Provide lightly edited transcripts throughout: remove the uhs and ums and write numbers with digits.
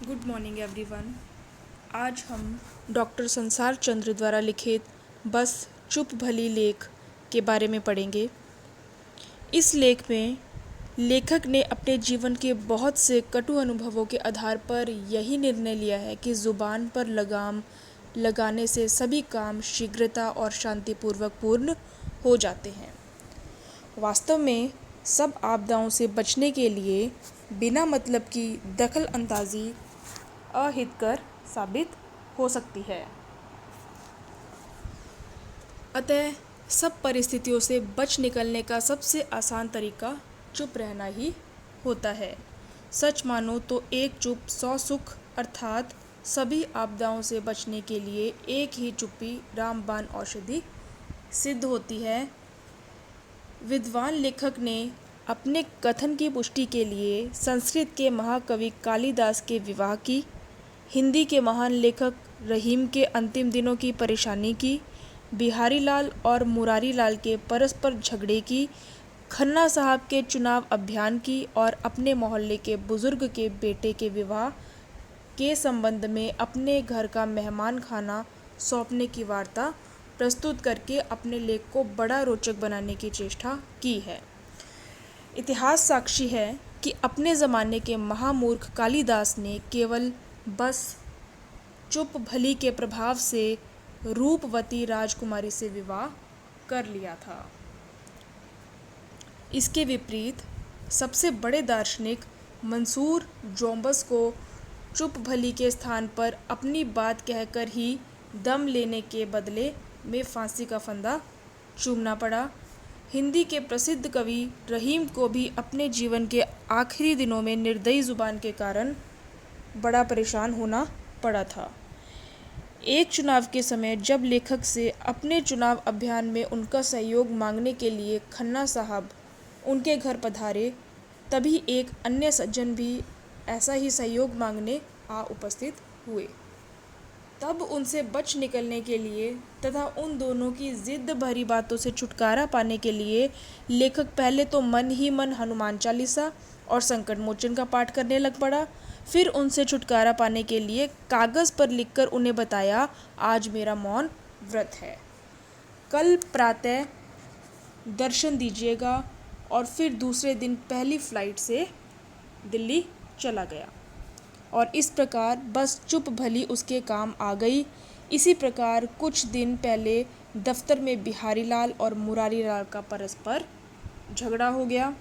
Good morning everyone. आज हम doctor संसार चंद्र द्वारा लिखित बस चुप भली लेख के बारे में पढ़ेंगे। इस लेख में लेखक ने अपने जीवन के बहुत से कटु अनुभवों के आधार पर यही निर्णय लिया है कि ज़ुबान पर लगाम लगाने से सभी काम शीघ्रता और शांतिपूर्वक पूर्ण हो जाते हैं। वास्तव में सब आपदाओं से बचने के लिए बिना मतलब की दखल अंदाजी अहितकर साबित हो सकती है। अतः सब परिस्थितियों से बच निकलने का सबसे आसान तरीका चुप रहना ही होता है। सच मानो तो एक चुप 100 सुख, अर्थात सभी आपदाओं से बचने के लिए एक ही चुप्पी रामबाण औषधि सिद्ध होती है। विद्वान लेखक ने अपने कथन की पुष्टि के लिए संस्कृत के महाकवि कालिदास के विवाह की, हिंदी के महान लेखक रहीम के अंतिम दिनों की परेशानी की, बिहारी लाल और मुरारी लाल के परस्पर झगड़े की, खन्ना साहब के चुनाव अभियान की और अपने मोहल्ले के बुजुर्ग के बेटे के विवाह के संबंध में अपने घर का मेहमान खाना सौंपने की वार्ता प्रस्तुत करके अपने लेख को बड़ा रोचक बनाने की चेष्टा की है। इतिहास साक्षी है कि अपने ज़माने के महामूर्ख कालिदास ने केवल बस चुप भली के प्रभाव से रूपवती राजकुमारी से विवाह कर लिया था। इसके विपरीत सबसे बड़े दार्शनिक मंसूर जोम्बस को चुप भली के स्थान पर अपनी बात कहकर ही दम लेने के बदले में फांसी का फंदा चूमना पड़ा। हिंदी के प्रसिद्ध कवि रहीम को भी अपने जीवन के आखिरी दिनों में निर्दयी जुबान के कारण बड़ा परेशान होना पड़ा था। एक चुनाव के समय जब लेखक से अपने चुनाव अभियान में उनका सहयोग मांगने के लिए खन्ना साहब उनके घर पधारे, तभी एक अन्य सज्जन भी ऐसा ही सहयोग मांगने आ उपस्थित हुए। तब उनसे बच निकलने के लिए तथा उन दोनों की जिद भरी बातों से छुटकारा पाने के लिए लेखक पहले तो मन ही मन हनुमान चालीसा और संकट मोचन का पाठ करने लग पड़ा। फिर उनसे छुटकारा पाने के लिए कागज़ पर लिखकर उन्हें बताया, आज मेरा मौन व्रत है, कल प्रातः दर्शन दीजिएगा, और फिर दूसरे दिन पहली फ्लाइट से दिल्ली चला गया। और इस प्रकार बस चुप भली उसके काम आ गई। इसी प्रकार कुछ दिन पहले दफ्तर में बिहारी लाल और मुरारी लाल का परस्पर झगड़ा हो गया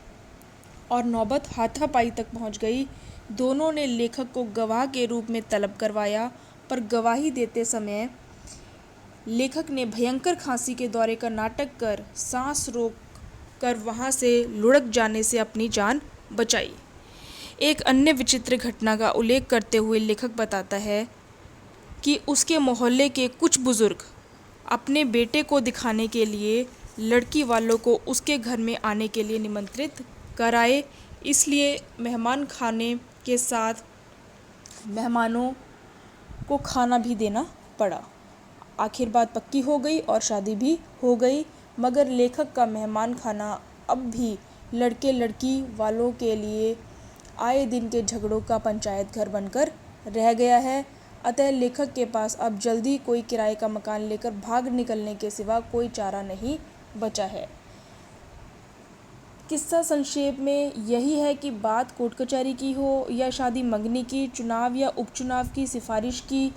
और नौबत हाथापाई तक पहुंच गई। दोनों ने लेखक को गवाह के रूप में तलब करवाया, पर गवाही देते समय लेखक ने भयंकर खांसी के दौरे का नाटक कर सांस रोक कर वहां से लुढ़क जाने से अपनी जान बचाई। एक अन्य विचित्र घटना का उल्लेख करते हुए लेखक बताता है कि उसके मोहल्ले के कुछ बुजुर्ग अपने बेटे को दिखाने के लिए लड़की वालों को उसके घर में आने के लिए निमंत्रित कराए, इसलिए मेहमान खाने के साथ मेहमानों को खाना भी देना पड़ा। आखिर बात पक्की हो गई और शादी भी हो गई, मगर लेखक का मेहमान खाना अब भी लड़के लड़की वालों के लिए आए दिन के झगड़ों का पंचायत घर बनकर रह गया है। अतः लेखक के पास अब जल्दी कोई किराए का मकान लेकर भाग निकलने के सिवा कोई चारा नहीं बचा है। किस्सा संक्षेप में यही है कि बात कोर्ट कचहरी की हो या शादी मंगनी की, चुनाव या उपचुनाव की, सिफारिश की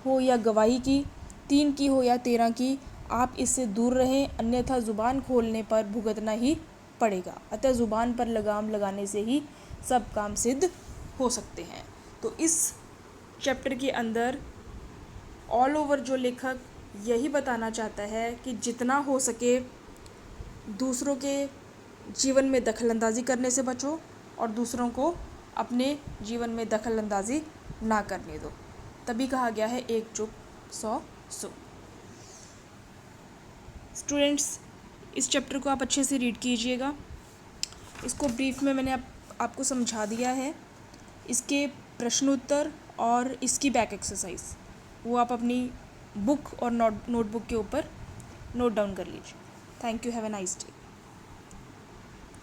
हो या गवाही की, 3 की हो या 13 की, आप इससे दूर रहें, अन्यथा ज़ुबान खोलने पर भुगतना ही पड़ेगा। अतः ज़ुबान पर लगाम लगाने से ही सब काम सिद्ध हो सकते हैं। तो इस चैप्टर के अंदर ऑल ओवर जो लेखक यही बताना चाहता है कि जितना हो सके दूसरों के जीवन में दखलंदाजी करने से बचो और दूसरों को अपने जीवन में दखलंदाजी ना करने दो। तभी कहा गया है, एक चुप 100 सुख। स्टूडेंट्स, इस चैप्टर को आप अच्छे से रीड कीजिएगा। इसको ब्रीफ में मैंने आपको समझा दिया है। इसके प्रश्नोत्तर और इसकी बैक एक्सरसाइज वो आप अपनी बुक और नोटबुक के ऊपर नोट डाउन कर लीजिए। Thank you, have a nice day.